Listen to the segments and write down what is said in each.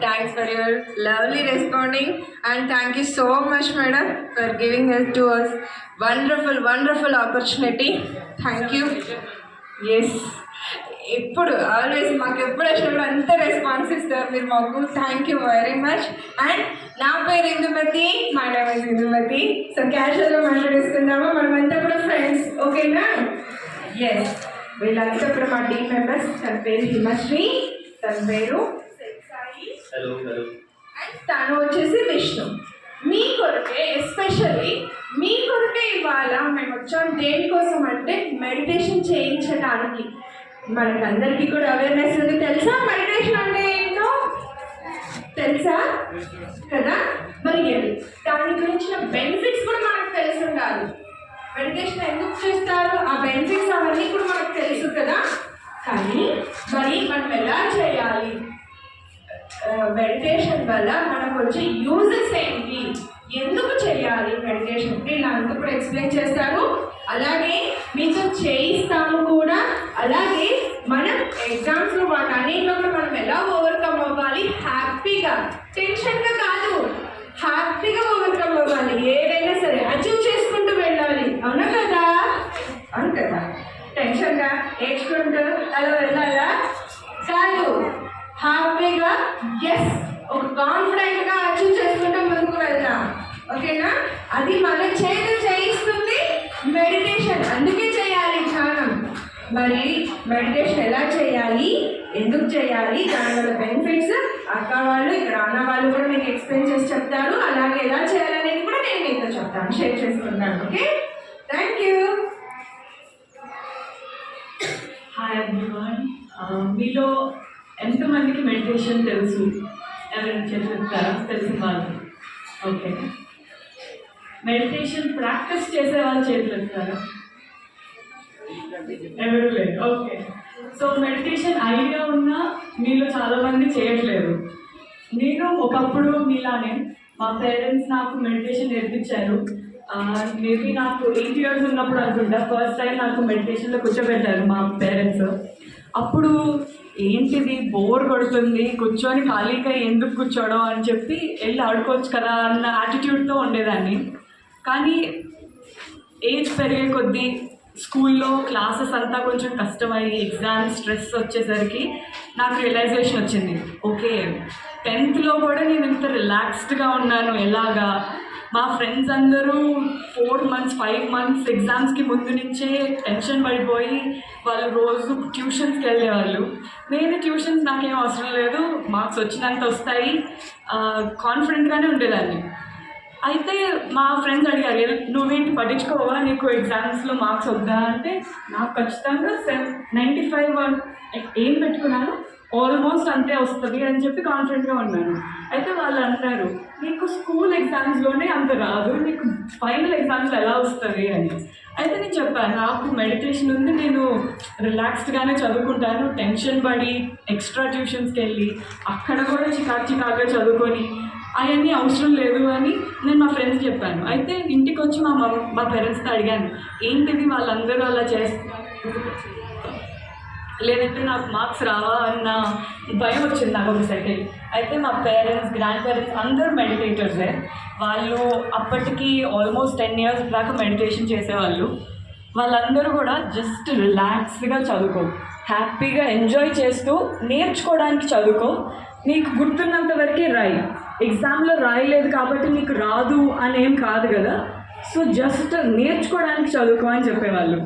Thanks for your lovely responding, and thank you so much, madam, for giving it to us. Wonderful opportunity. Thank you. Yes. ఎప్పుడు always మాకు ఎప్పుడు వచ్చినప్పుడు అంత response ఇస్తారు మీరు మాకు. Thank you very much. And నా పేరు Indumathi, my name is Indumathi. So క్యాజువల్గా మాట్లాడేసుకుందామా, మనమంతా కూడా ఫ్రెండ్స్, ఓకేనా? ఎస్, వీళ్ళంతా కూడా మా టీమ్ మెంబర్స్. తన పేరు హిమశ్రీ, తన పేరు అండ్ తను వచ్చేసి విష్ణు. మీ కొరకే, ఎస్పెషల్లీ మీ కొరకే ఇవాళ మేము వచ్చాం. దేనికోసం అంటే మెడిటేషన్ చేయించడానికి. మనకందరికీ కూడా అవేర్నెస్ ఉంది. తెలుసా మెడిటేషన్ అంటే ఏంటో? తెలుసా కదా? మరి దాని గురించిన బెనిఫిట్స్ కూడా మనకు తెలిసి ఉండాలి. మెడిటేషన్ ఎందుకు చేస్తారు, ఆ బెనిఫిట్స్ అవన్నీ కూడా మనకు తెలుసు కదా. కానీ మరి మనం ఎలా చేయాలి, మెడిటేషన్ వల్ల మనకు వచ్చే యూజెస్ ఏంటి, ఎందుకు చేయాలి మెడిటేషన్, వీళ్ళంతా కూడా ఎక్స్ప్లెయిన్ చేస్తారు. అలాగే మీతో చేయిస్తాము కూడా. అలాగే మనం ఎగ్జామ్స్లో వాటన్నిటిలో కూడా మనం ఎలా ఓవర్కమ్ అవ్వాలి, హ్యాపీగా, టెన్షన్గా కాదు, హ్యాపీగా ఓవర్కమ్ అవ్వాలి. ఏదైనా సరే అచీవ్ చేసుకుంటూ వెళ్ళాలి. అవునా కదా? అవును కదా? టెన్షన్గా ఏడ్చుకుంటూ అలా వెళ్ళాలా? కాదు, హ్యాపీగా ఎస్ ఒక కాన్ఫిడెంట్గా అచీవ్ చేసుకుంటూ ముందుకు వెళ్దాం. ఓకేనా? అది మన చేయిస్తుంది మెడిటేషన్. అందుకే చేయాలి ధ్యానం. మరి మెడిటేషన్ ఎలా చేయాలి, ఎందుకు చేయాలి, దానివల్ల బెనిఫిట్స్ అక్క వాళ్ళు, ఇక్కడ అన్న వాళ్ళు కూడా మీకు ఎక్స్ప్లెయిన్ చేసి చెప్తారు. అలాగే ఎలా చేయాలనేది కూడా నేను మీతో చెప్తాను, షేర్ చేసుకుంటాను. Okay, thank you. Hi everyone. మీలో ఎంతమందికి మెడిటేషన్ తెలుసు? ఎవరైనా చెప్తారా? తెలిసిన వాళ్ళు? ఓకే. మెడిటేషన్ ప్రాక్టీస్ చేసే వాళ్ళు చేతులు ఎత్తారా? ఎవరు లేదు. ఓకే. సో మెడిటేషన్ ఐడియా ఉన్నా మీలో చాలామంది చేయట్లేదు. నేను ఒకప్పుడు మీలానే, మా పేరెంట్స్ నాకు మెడిటేషన్ నేర్పించారు. మేబీ నాకు 8 years ఉన్నప్పుడు అనుకుంటా ఫస్ట్ టైం నాకు మెడిటేషన్లో కూర్చోబెట్టారు మా పేరెంట్స్. అప్పుడు ఏంటిది బోర్ కొడుతుంది, కూర్చొని ఖాళీగా ఎందుకు కూర్చోవడం అని చెప్పి వెళ్ళి ఆడుకోవచ్చు కదా అన్న యాటిట్యూడ్తో ఉండేదాన్ని. కానీ ఏజ్ పెరిగే కొద్దీ స్కూల్లో క్లాసెస్ అంతా కొంచెం కష్టమయ్యి ఎగ్జామ్ స్ట్రెస్ వచ్చేసరికి నాకు రియలైజేషన్ వచ్చింది. ఓకే, 10th కూడా నేను ఇంత రిలాక్స్డ్గా ఉన్నాను. ఎలాగా? మా ఫ్రెండ్స్ అందరూ 4 months 5 months ఎగ్జామ్స్కి ముందు నుంచే టెన్షన్ పడిపోయి వాళ్ళు రోజు ట్యూషన్స్కి వెళ్ళేవాళ్ళు. నేను ట్యూషన్స్ నాకేం అవసరం లేదు, మార్క్స్ వచ్చినంత వస్తాయి, కాన్ఫిడెంట్గానే ఉండేదాన్ని. అయితే మా ఫ్రెండ్స్ అడిగారు, నువ్వేంటి పట్టించుకోవా, నీకు ఎగ్జామ్స్లో మార్క్స్ వద్దా అంటే, నాకు ఖచ్చితంగా 95 ఏం పెట్టుకున్నాను, ఆల్మోస్ట్ అంతే వస్తుంది అని చెప్పి కాన్ఫిడెంట్గా ఉన్నాను. అయితే వాళ్ళు అంటారు, నీకు స్కూల్ ఎగ్జామ్స్లోనే అంత రాదు, నీకు ఫైనల్ ఎగ్జామ్స్లో ఎలా వస్తుంది అని. అయితే నేను చెప్పాను, నాకు మెడిటేషన్ ఉంది, నేను రిలాక్స్డ్గానే చదువుకుంటాను, టెన్షన్ పడి ఎక్స్ట్రా ట్యూషన్స్కి వెళ్ళి అక్కడ కూడా చికాగా చదువుకొని అవన్నీ అవసరం లేదు అని నేను మా ఫ్రెండ్స్ చెప్పాను. అయితే ఇంటికి వచ్చి మా పేరెంట్స్తో అడిగాను, ఏంటిది వాళ్ళందరూ అలా చేస్తున్నారు, లేదంటే నాకు మార్క్స్ రావా అన్న భయం వచ్చింది నాకు ఒక సెకండ్. అయితే మా పేరెంట్స్, గ్రాండ్ పేరెంట్స్ అందరూ మెడిటేటర్సే. వాళ్ళు అప్పటికి ఆల్మోస్ట్ 10 years దాకా మెడిటేషన్ చేసేవాళ్ళు. వాళ్ళందరూ కూడా జస్ట్ రిలాక్స్డ్గా చదువుకో, హ్యాపీగా ఎంజాయ్ చేస్తూ నేర్చుకోవడానికి చదువుకో, నీకు గుర్తున్నంత వరకే రాయి, ఎగ్జామ్లో రాయలేదు కాబట్టి నీకు రాదు అనేం కాదు కదా, సో జస్ట్ నేర్చుకోవడానికి చదువుకో అని చెప్పేవాళ్ళు.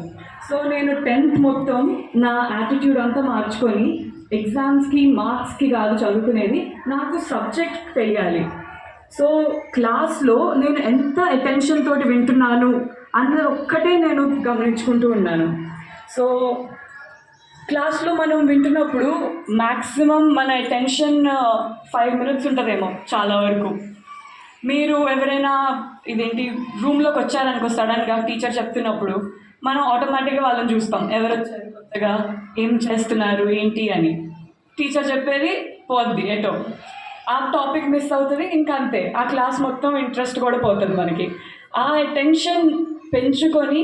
సో నేను 10th మొత్తం నా యాటిట్యూడ్ అంతా మార్చుకొని ఎగ్జామ్స్కి మార్క్స్కి కాదు చదువుకునేది, నాకు సబ్జెక్ట్ తెలియాలి. సో క్లాస్లో నేను ఎంత అటెన్షన్ తోటి వింటున్నాను అన్నది ఒక్కటే నేను గమనించుకుంటూ ఉన్నాను. సో క్లాస్లో మనం వింటున్నప్పుడు మ్యాక్సిమం మన అటెన్షన్ 5 minutes ఉంటుందేమో చాలా వరకు. మీరు ఎవరైనా ఇదేంటి రూమ్లోకి వచ్చారనుకో సడన్గా టీచర్ చెప్తున్నప్పుడు, మనం ఆటోమేటిక్గా వాళ్ళని చూస్తాం, ఎవరు వచ్చారు కొత్తగా, ఏం చేస్తున్నారు ఏంటి అని. టీచర్ చెప్పేది పోద్ది ఎటో, ఆ టాపిక్ మిస్ అవుతుంది, ఇంకా అంతే, ఆ క్లాస్ మొత్తం ఇంట్రెస్ట్ కూడా పోతుంది మనకి. ఆ అటెన్షన్ పెంచుకొని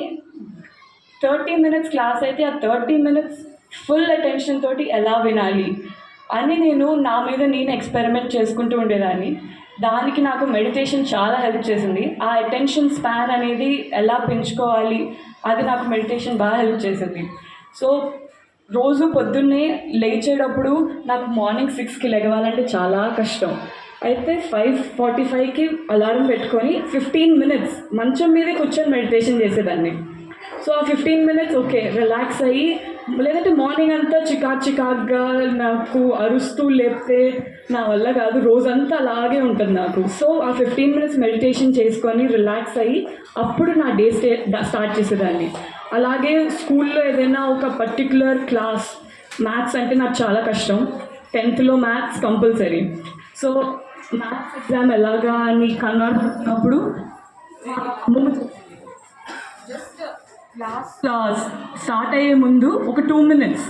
30 minutes క్లాస్ అయితే ఆ 30 minutes ఫుల్ అటెన్షన్ తోటి ఎలా వినాలి, అని నేను నా మీద నేను ఎక్స్పెరిమెంట్ చేసుకుంటూ ఉండేదాన్ని. దానికి నాకు మెడిటేషన్ చాలా హెల్ప్ చేసింది. ఆ అటెన్షన్ స్పాన్ అనేది ఎలా పెంచుకోవాలి అది నాకు మెడిటేషన్ బాగా హెల్ప్ చేసింది. సో రోజు పొద్దున్నే లేచేటప్పుడు నాకు మార్నింగ్ 6కి లెగవాలంటే చాలా కష్టం. అయితే 5:45కి అలారం పెట్టుకొని 15 minutes మంచం మీదే కూర్చొని మెడిటేషన్ చేసేదాన్ని. సో ఆ 15 minutes ఓకే రిలాక్స్ అయ్యి, లేదంటే మార్నింగ్ అంతా చికాగ్గా నాకు అరుస్తూ లేపితే నా వల్ల కాదు, రోజంతా అలాగే ఉంటుంది నాకు. సో ఆ 15 minutes మెడిటేషన్ చేసుకొని రిలాక్స్ అయ్యి అప్పుడు నా డే స్టార్ట్ చేసేదాన్ని. అలాగే స్కూల్లో ఏదైనా ఒక పర్టిక్యులర్ క్లాస్, మ్యాథ్స్ అంటే నాకు చాలా కష్టం, 10th maths compulsory. So maths exam ఎలాగా అని కంగారు పడుతున్నప్పుడు జస్ట్ క్లాస్ స్టార్ట్ అయ్యే ముందు ఒక 2 minutes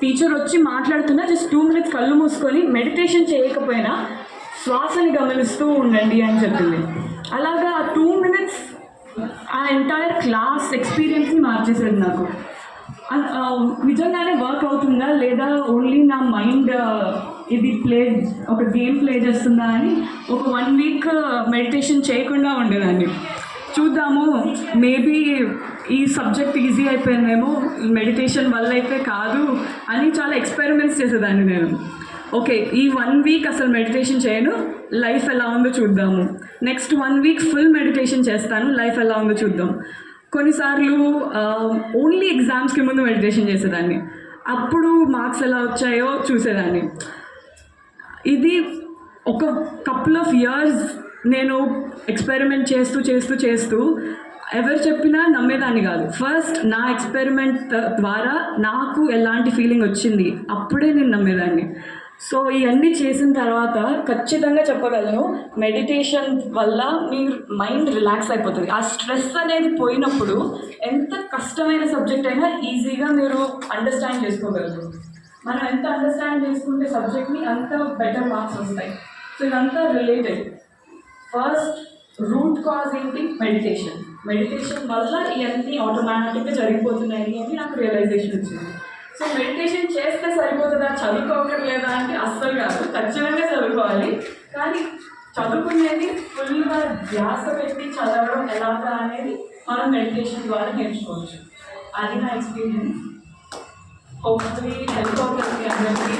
టీచర్ వచ్చి మాట్లాడుతున్నా జస్ట్ 2 minutes కళ్ళు మూసుకొని మెడిటేషన్ చేయకపోయినా శ్వాసని గమనిస్తూ ఉండండి అని చెప్పింది. అలాగా ఆ 2 minutes ఆ ఎంటైర్ క్లాస్ ఎక్స్పీరియన్స్ని మార్చేసేది నాకు. నిజంగానే వర్క్ అవుతుందా లేదా ఓన్లీ నా మైండ్ ఇది ఒక గేమ్ ప్లే చేస్తుందా అని ఒక 1 week మెడిటేషన్ చేయకుండా ఉండేదాన్ని. చూద్దాము, మేబీ ఈ సబ్జెక్ట్ ఈజీ అయిపోయిందేమో, మెడిటేషన్ వల్ల అయితే కాదు అని చాలా ఎక్స్పెరిమెంట్స్ చేసేదాన్ని నేను. ఓకే ఈ 1 week అసలు మెడిటేషన్ చేయను, లైఫ్ ఎలా ఉందో చూద్దాము. నెక్స్ట్ 1 week ఫుల్ మెడిటేషన్ చేస్తాను, లైఫ్ ఎలా ఉందో చూద్దాం. కొన్నిసార్లు ఓన్లీ ఎగ్జామ్స్కి ముందు మెడిటేషన్ చేసేదాన్ని, అప్పుడు మార్క్స్ ఎలా వచ్చాయో చూసేదాన్ని. ఇది ఒక couple of years నేను ఎక్స్పెరిమెంట్ చేస్తూ ఎవరు చెప్పినా నమ్మేదాన్ని కాదు. ఫస్ట్ నా ఎక్స్పెరిమెంట్ ద్వారా నాకు ఎలాంటి ఫీలింగ్ వచ్చింది అప్పుడే నేను నమ్మేదాన్ని. సో ఇవన్నీ చేసిన తర్వాత ఖచ్చితంగా చెప్పగలను, మెడిటేషన్ వల్ల మీ మైండ్ రిలాక్స్ అయిపోతుంది. ఆ స్ట్రెస్ అనేది పోయినప్పుడు ఎంత కష్టమైన సబ్జెక్ట్ అయినా ఈజీగా మీరు అండర్స్టాండ్ చేసుకోగలరు. మనం ఎంత అండర్స్టాండ్ చేసుకుంటే సబ్జెక్ట్ని అంత బెటర్ మార్క్స్ వస్తాయి. సో ఇదంతా రిలేటెడ్. ఫస్ట్ రూట్ కాజ్ ఏంటి? మెడిటేషన్ వల్ల ఇవన్నీ ఆటోమేటిక్గా జరిగిపోతున్నాయి అని నాకు రియలైజేషన్ వచ్చింది. సో మెడిటేషన్ చేస్తే సరిపోతుందా, చదువుకోవట్లేదా అంటే అస్సలు కాదు, ఖచ్చితంగా చదువుకోవాలి. కానీ చదువుకునేది ఫుల్గా ధ్యాస పెట్టి చదవడం ఎలాగా అనేది మనం మెడిటేషన్ ద్వారా నేర్చుకోవచ్చు. అది నా ఎక్స్పీరియన్స్. హోప్ఫుల్లీ హెల్ప్ అవుతుంది అందరికీ.